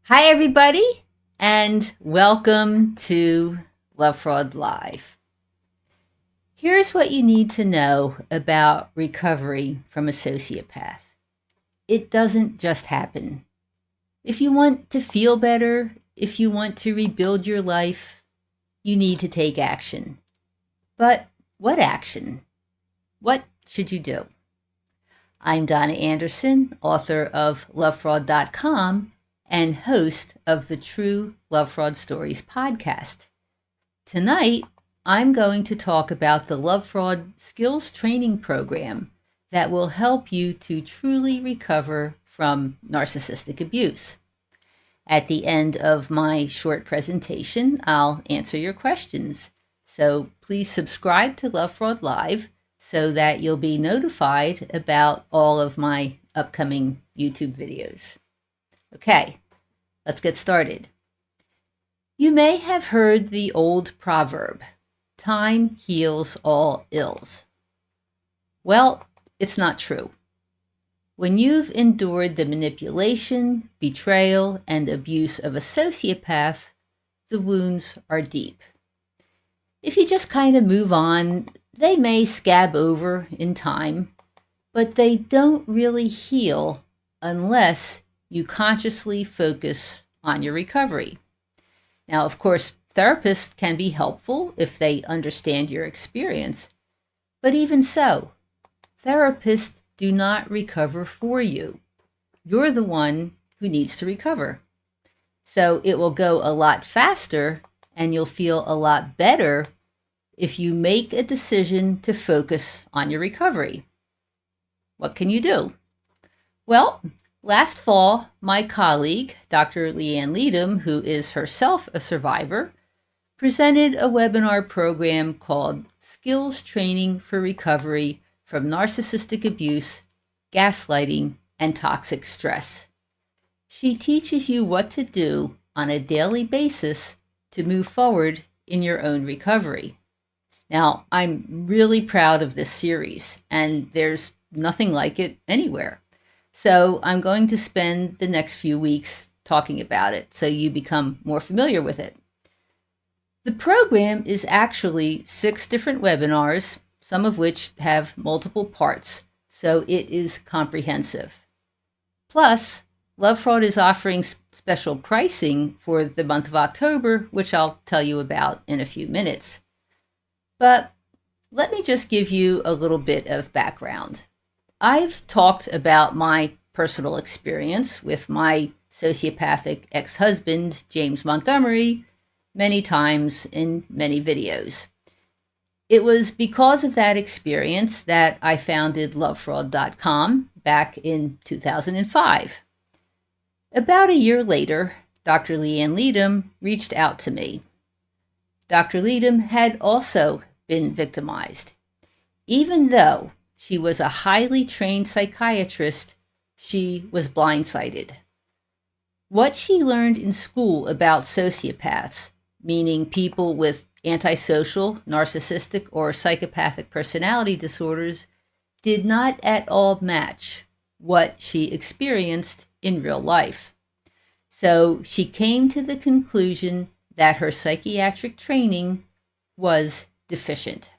Hi, everybody, and welcome to Love Fraud Live. Here's what you need to know about recovery from a sociopath. It doesn't just happen. If you want to feel better, if you want to rebuild your life, you need to take action. But what action? What should you do? I'm Donna Anderson, author of lovefraud.com and host of the True Lovefraud Stories podcast. Tonight, I'm going to talk about the Love Fraud Skills Training Program that will help you to truly recover from narcissistic abuse. At the end of my short presentation, I'll answer your questions. So please subscribe to Love Fraud Live so that you'll be notified about all of my upcoming YouTube videos. Okay, let's get started. You may have heard the old proverb, time heals all ills. Well, it's not true. When you've endured the manipulation, betrayal, and abuse of a sociopath, the wounds are deep. If you just kind of move on, they may scab over in time, but they don't really heal unless you consciously focus on your recovery. Now, of course, therapists can be helpful if they understand your experience, but even so, therapists do not recover for you. You're the one who needs to recover. So it will go a lot faster and you'll feel a lot better if you make a decision to focus on your recovery. What can you do? Well, last fall, my colleague, Dr. Liane Leedom, who is herself a survivor, presented a webinar program called Skills Training for Recovery from Narcissistic Abuse, Gaslighting, and Toxic Stress. She teaches you what to do on a daily basis to move forward in your own recovery. Now, I'm really proud of this series, and there's nothing like it anywhere. So I'm going to spend the next few weeks talking about it so you become more familiar with it. The program is actually 6 different webinars, some of which have multiple parts, so it is comprehensive. Plus, Love Fraud is offering special pricing for the month of October, which I'll tell you about in a few minutes. But let me just give you a little bit of background. I've talked about my personal experience with my sociopathic ex-husband, James Montgomery, many times in many videos. It was because of that experience that I founded lovefraud.com back in 2005. About a year later, Dr. Liane Leedom reached out to me. Dr. Leedom had also been victimized. Even though she was a highly trained psychiatrist, she was blindsided. What she learned in school about sociopaths, meaning people with antisocial, narcissistic, or psychopathic personality disorders, did not at all match what she experienced in real life. So she came to the conclusion that her psychiatric training was deficient.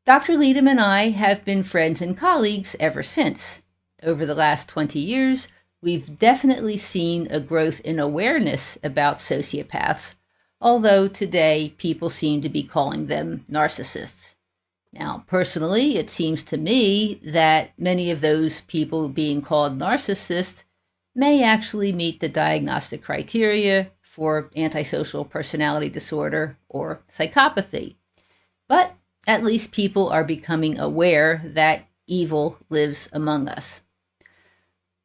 Dr. Leedom and I have been friends and colleagues ever since. Over the last 20 years, we've definitely seen a growth in awareness about sociopaths, although today people seem to be calling them narcissists. Now, personally, it seems to me that many of those people being called narcissists may actually meet the diagnostic criteria for antisocial personality disorder or psychopathy. But at least people are becoming aware that evil lives among us.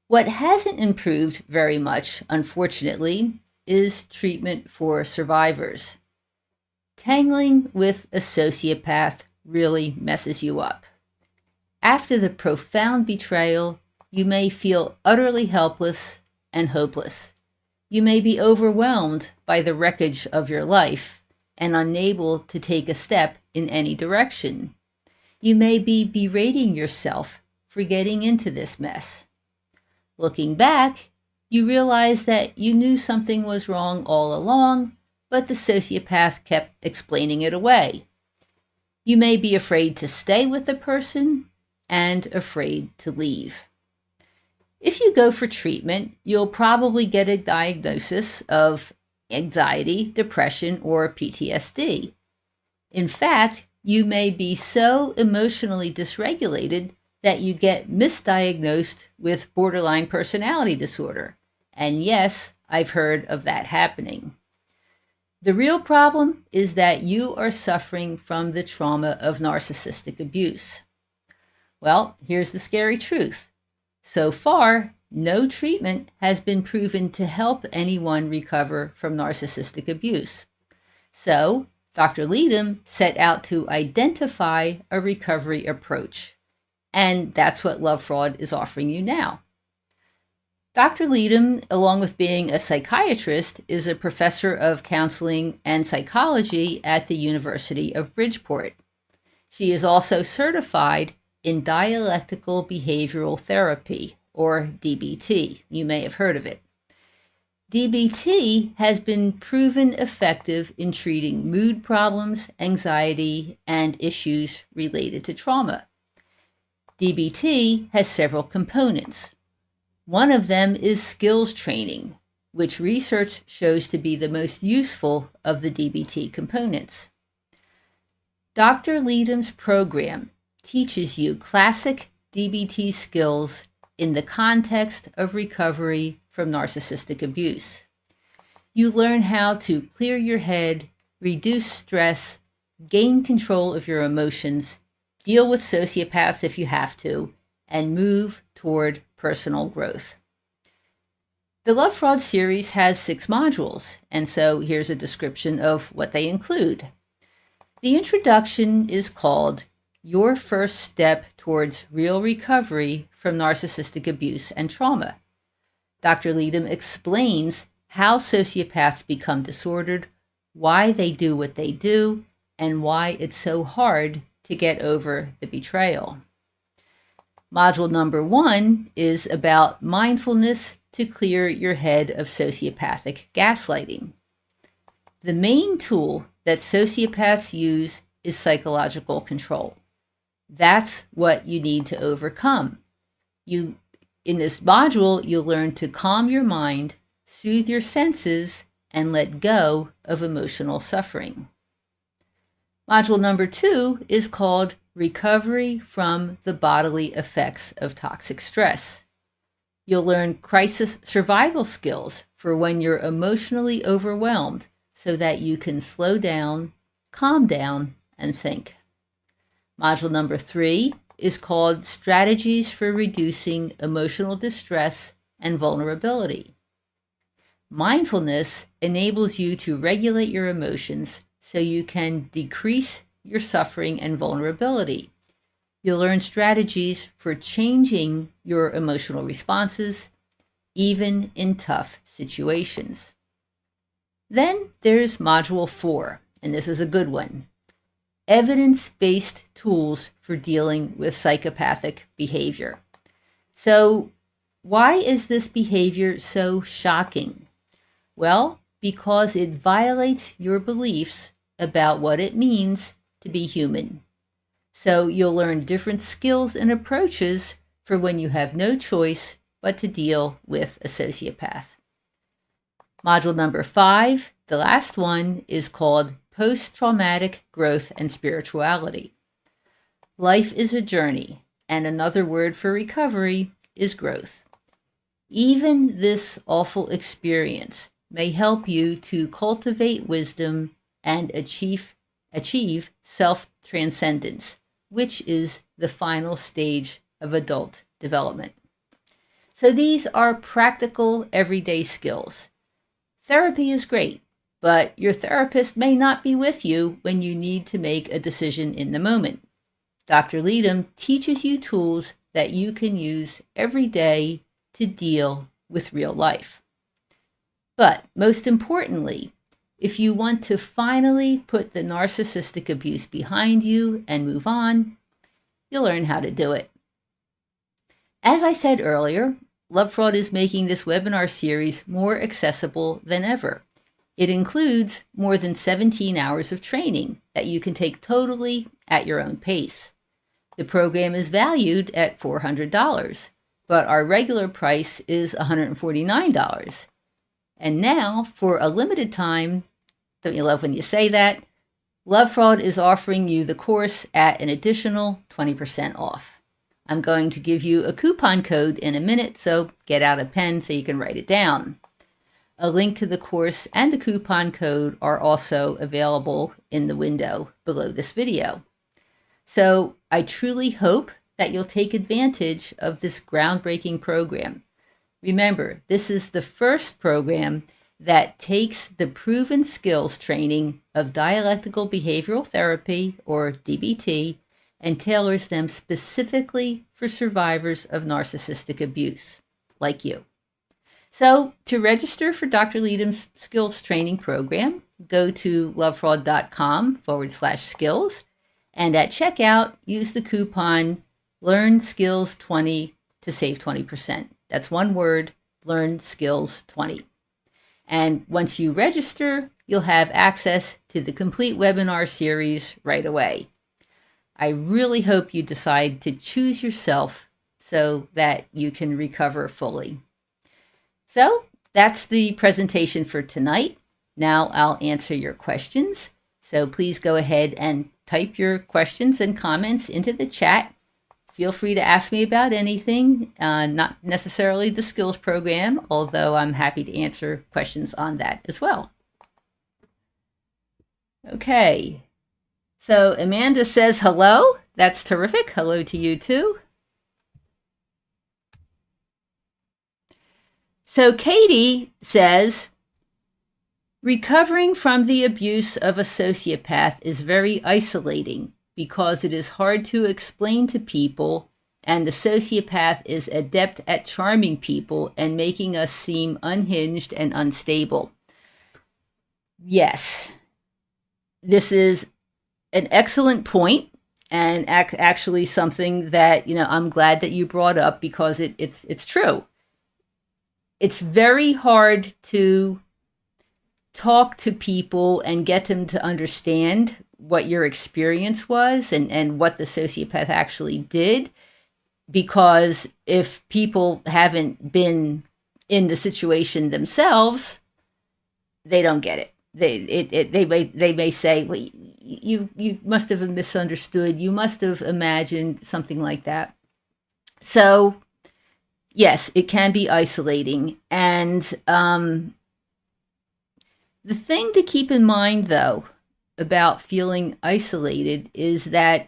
What hasn't improved very much, unfortunately, is treatment for survivors. Tangling with a sociopath really messes you up. After the profound betrayal, you may feel utterly helpless and hopeless. You may be overwhelmed by the wreckage of your life and unable to take a step in any direction. You may be berating yourself for getting into this mess. Looking back, You realize that you knew something was wrong all along, but the sociopath kept explaining it away. You may be afraid to stay with the person and afraid to leave. If you go for treatment, you'll probably get a diagnosis of anxiety, depression, or PTSD. In fact, you may be so emotionally dysregulated that you get misdiagnosed with borderline personality disorder. And yes, I've heard of that happening. The real problem is that you are suffering from the trauma of narcissistic abuse. Well, here's the scary truth. So far, no treatment has been proven to help anyone recover from narcissistic abuse. So, Dr. Leedom set out to identify a recovery approach. And that's what Love Fraud is offering you now. Dr. Leedom, along with being a psychiatrist, is a professor of counseling and psychology at the University of Bridgeport. She is also certified in dialectical behavioral therapy, or DBT. You may have heard of it. DBT has been proven effective in treating mood problems, anxiety, and issues related to trauma. DBT has several components. One of them is skills training, which research shows to be the most useful of the DBT components. Dr. Leedom's program teaches you classic DBT skills in the context of recovery from narcissistic abuse. You learn how to clear your head, reduce stress, gain control of your emotions, deal with sociopaths if you have to, and move toward personal growth. The Love Fraud series has 6 modules, and so here's a description of what they include. The introduction is called Your First Step Towards Real Recovery from Narcissistic Abuse and Trauma. Dr. Leedom explains how sociopaths become disordered, why they do what they do, and why it's so hard to get over the betrayal. Module number 1 is about mindfulness to clear your head of sociopathic gaslighting. The main tool that sociopaths use is psychological control. That's what you need to overcome. In this module, you'll learn to calm your mind, soothe your senses, and let go of emotional suffering. Module number 2 is called Recovery from the Bodily Effects of Toxic Stress. You'll learn crisis survival skills for when you're emotionally overwhelmed so that you can slow down, calm down, and think. Module number 3 is called Strategies for Reducing Emotional Distress and Vulnerability. Mindfulness enables you to regulate your emotions so you can decrease your suffering and vulnerability. You'll learn strategies for changing your emotional responses, even in tough situations. Then there's Module 4, and this is a good one. Evidence-based tools for dealing with psychopathic behavior. So, why is this behavior so shocking? Well, because it violates your beliefs about what it means to be human. So you'll learn different skills and approaches for when you have no choice but to deal with a sociopath. Module number 5, the last one, is called Post-Traumatic Growth and Spirituality. Life is a journey, and another word for recovery is growth. Even this awful experience may help you to cultivate wisdom and achieve self-transcendence, which is the final stage of adult development. So these are practical, everyday skills. Therapy is great, but your therapist may not be with you when you need to make a decision in the moment. Dr. Leedom teaches you tools that you can use every day to deal with real life. But most importantly, if you want to finally put the narcissistic abuse behind you and move on, you'll learn how to do it. As I said earlier, Love Fraud is making this webinar series more accessible than ever. It includes more than 17 hours of training that you can take totally at your own pace. The program is valued at $400, but our regular price is $149. And now, for a limited time, don't you love when you say that? Love Fraud is offering you the course at an additional 20% off. I'm going to give you a coupon code in a minute, so get out a pen so you can write it down. A link to the course and the coupon code are also available in the window below this video. So I truly hope that you'll take advantage of this groundbreaking program. Remember, this is the first program that takes the proven skills training of dialectical behavioral therapy, or DBT, and tailors them specifically for survivors of narcissistic abuse, like you. So to register for Dr. Leedom's skills training program, go to lovefraud.com/skills, and at checkout, use the coupon LearnSkills20 to save 20%. That's one word, LearnSkills20. And once you register, you'll have access to the complete webinar series right away. I really hope you decide to choose yourself so that you can recover fully. So that's the presentation for tonight. Now I'll answer your questions. So please go ahead and type your questions and comments into the chat. Feel free to ask me about anything, not necessarily the skills program, although I'm happy to answer questions on that as well. Okay, so Amanda says hello. That's terrific. Hello to you too. So Katie says, recovering from the abuse of a sociopath is very isolating because it is hard to explain to people, and the sociopath is adept at charming people and making us seem unhinged and unstable. Yes, this is an excellent point, and actually something that, I'm glad that you brought up, because it's true. It's very hard to talk to people and get them to understand what your experience was and what the sociopath actually did, because if people haven't been in the situation themselves, they don't get it. They may say, well, you must have misunderstood, you must have imagined something like that. So yes, it can be isolating. And the thing to keep in mind, though, about feeling isolated is that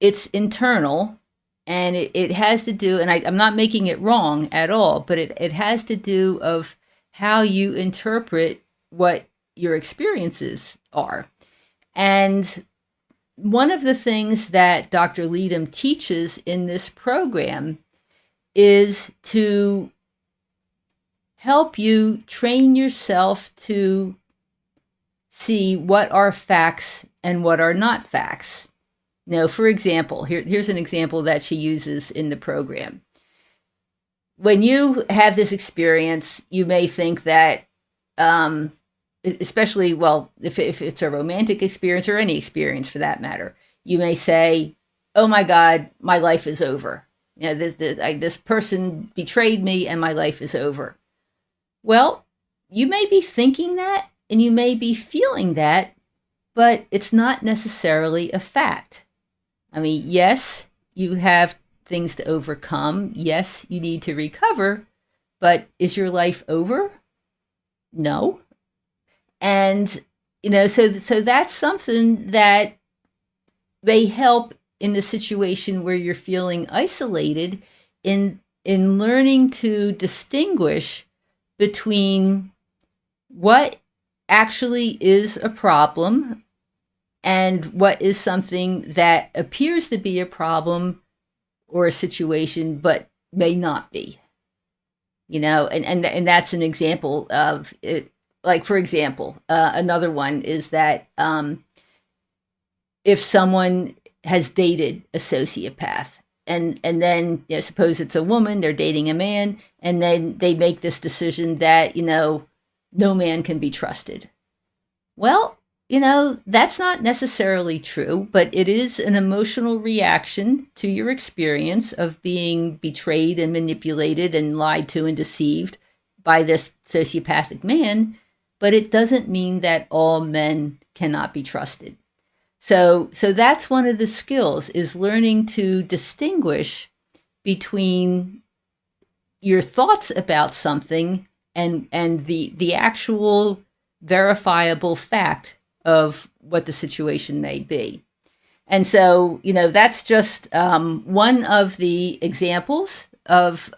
it's internal, and it has to do, and I'm not making it wrong at all, but it has to do of how you interpret what your experiences are. And one of the things that Dr. Leedom teaches in this program is to help you train yourself to see what are facts and what are not facts. For example, here's an example that she uses in the program. When you have this experience, you may think that, especially, if it's a romantic experience, or any experience for that matter, you may say, oh my God, my life is over. This person betrayed me and my life is over. Well, you may be thinking that and you may be feeling that, but it's not necessarily a fact. I mean, yes, you have things to overcome. Yes, you need to recover, but is your life over? No. And, so that's something that may help in the situation where you're feeling isolated, in learning to distinguish between what actually is a problem and what is something that appears to be a problem or a situation but may not be. And that's an example of it. Like, for example, another one is that if someone has dated a sociopath and then suppose it's a woman, they're dating a man, and then they make this decision that no man can be trusted. Well, that's not necessarily true, but it is an emotional reaction to your experience of being betrayed and manipulated and lied to and deceived by this sociopathic man. But it doesn't mean that all men cannot be trusted. So that's one of the skills, is learning to distinguish between your thoughts about something and the actual verifiable fact of what the situation may be. And so, that's just one of the examples of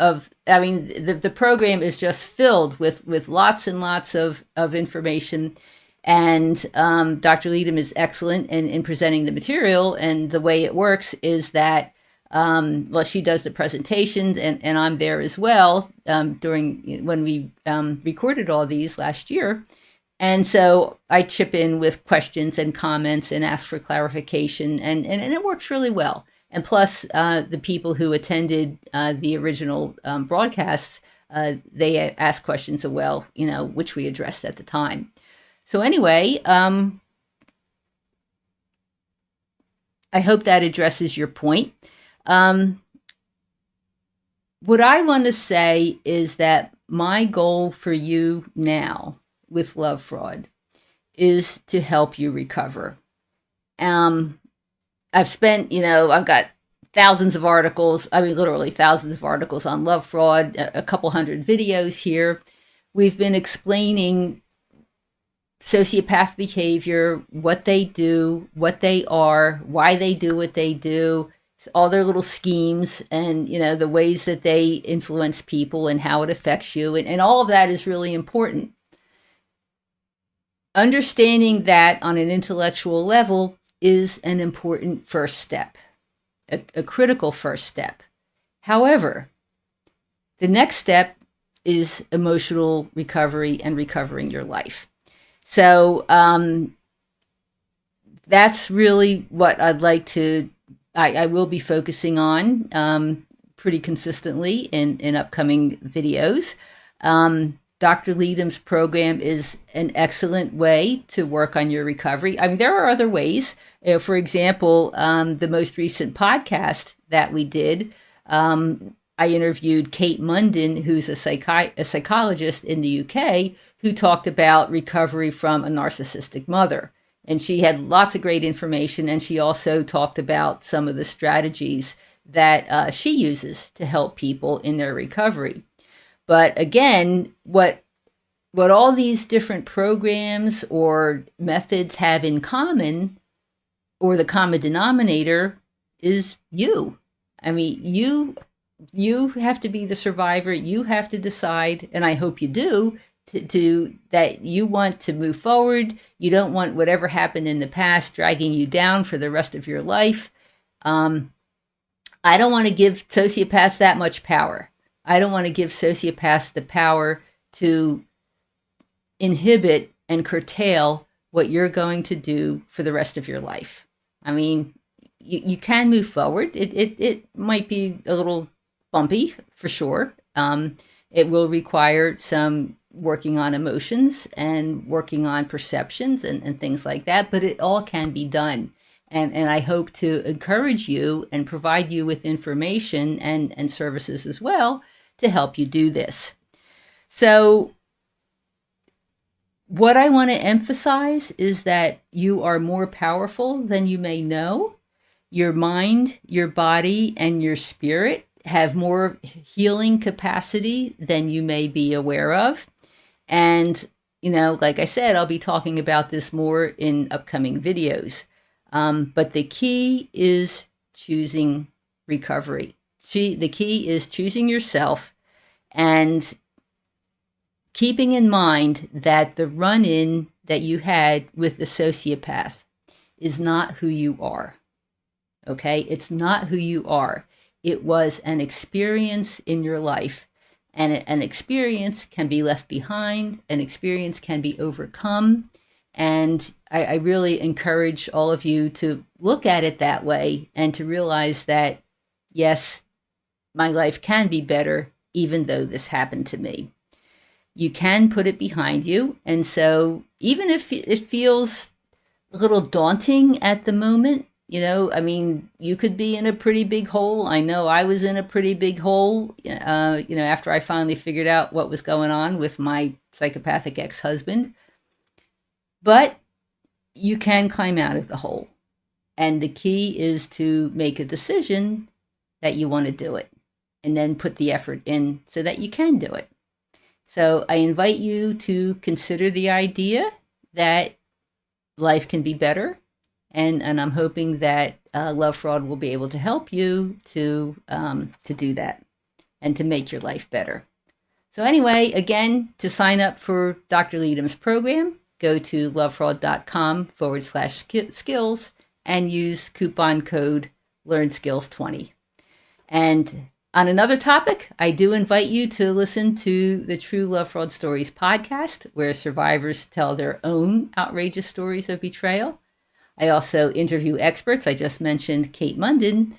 I mean, the program is just filled with lots and lots of information. And Dr. Leedom is excellent in presenting the material. And the way it works is that, she does the presentations, and I'm there as well when we recorded all these last year. And so I chip in with questions and comments and ask for clarification, and it works really well. And plus, the people who attended the original broadcasts, they asked questions as well, which we addressed at the time. So anyway, I hope that addresses your point. What I want to say is that my goal for you now with Love Fraud is to help you recover. I've spent, I've got thousands of articles, literally thousands of articles on love fraud, a couple hundred videos here. We've been explaining sociopath behavior, what they do, what they are, why they do what they do, all their little schemes, and, the ways that they influence people and how it affects you. And all of that is really important. Understanding that on an intellectual level is an important first step, a critical first step. However, the next step is emotional recovery and recovering your life. So that's really what I'd like to, I will be focusing on pretty consistently in upcoming videos. Dr. Leedom's program is an excellent way to work on your recovery. There are other ways. For example, the most recent podcast that we did, I interviewed Kate Munden, who's a psychologist in the UK, who talked about recovery from a narcissistic mother. And she had lots of great information, and she also talked about some of the strategies that she uses to help people in their recovery. But again, what all these different programs or methods have in common, or the common denominator, is you. You have to be the survivor. You have to decide, and I hope you do, that you want to move forward. You don't want whatever happened in the past dragging you down for the rest of your life. I don't want to give sociopaths that much power. I don't want to give sociopaths the power to inhibit and curtail what you're going to do for the rest of your life. You can move forward. It might be a little bumpy, for sure. It will require some working on emotions and working on perceptions and things like that, but it all can be done. And I hope to encourage you and provide you with information and services as well to help you do this. So what I want to emphasize is that you are more powerful than you may know. Your mind, your body, and your spirit have more healing capacity than you may be aware of. And, like I said, I'll be talking about this more in upcoming videos. But the key is choosing recovery. The key is choosing yourself and keeping in mind that the run-in that you had with the sociopath is not who you are. Okay? It's not who you are. It was an experience in your life, and an experience can be left behind. An experience can be overcome. And I really encourage all of you to look at it that way and to realize that yes, my life can be better even though this happened to me. You can put it behind you. And so even if it feels a little daunting at the moment, I mean, you could be in a pretty big hole. I know I was in a pretty big hole, after I finally figured out what was going on with my psychopathic ex-husband. But you can climb out of the hole. And the key is to make a decision that you want to do it and then put the effort in so that you can do it. So I invite you to consider the idea that life can be better. And I'm hoping that Love Fraud will be able to help you to do that and to make your life better. So anyway, again, to sign up for Dr. Leedom's program, go to lovefraud.com/skills and use coupon code LearnSkills20. And on another topic, I do invite you to listen to the True Lovefraud Stories podcast, where survivors tell their own outrageous stories of betrayal. I also interview experts. I just mentioned Kate Munden,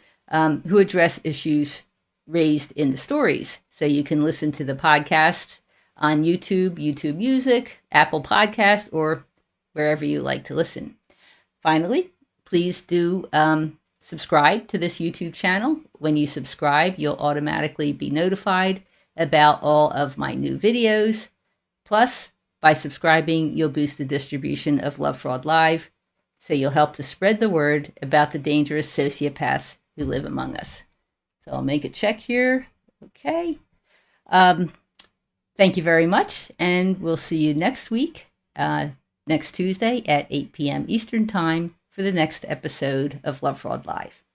who address issues raised in the stories. So you can listen to the podcast on YouTube, YouTube Music, Apple Podcast, or wherever you like to listen. Finally, please do subscribe to this YouTube channel. When you subscribe, you'll automatically be notified about all of my new videos. Plus, by subscribing, you'll boost the distribution of Love Fraud Live, so you'll help to spread the word about the dangerous sociopaths who live among us. So I'll make a check here. Okay. Thank you very much, and we'll see you next week, next Tuesday at 8 p.m. Eastern Time for the next episode of Love Fraud Live.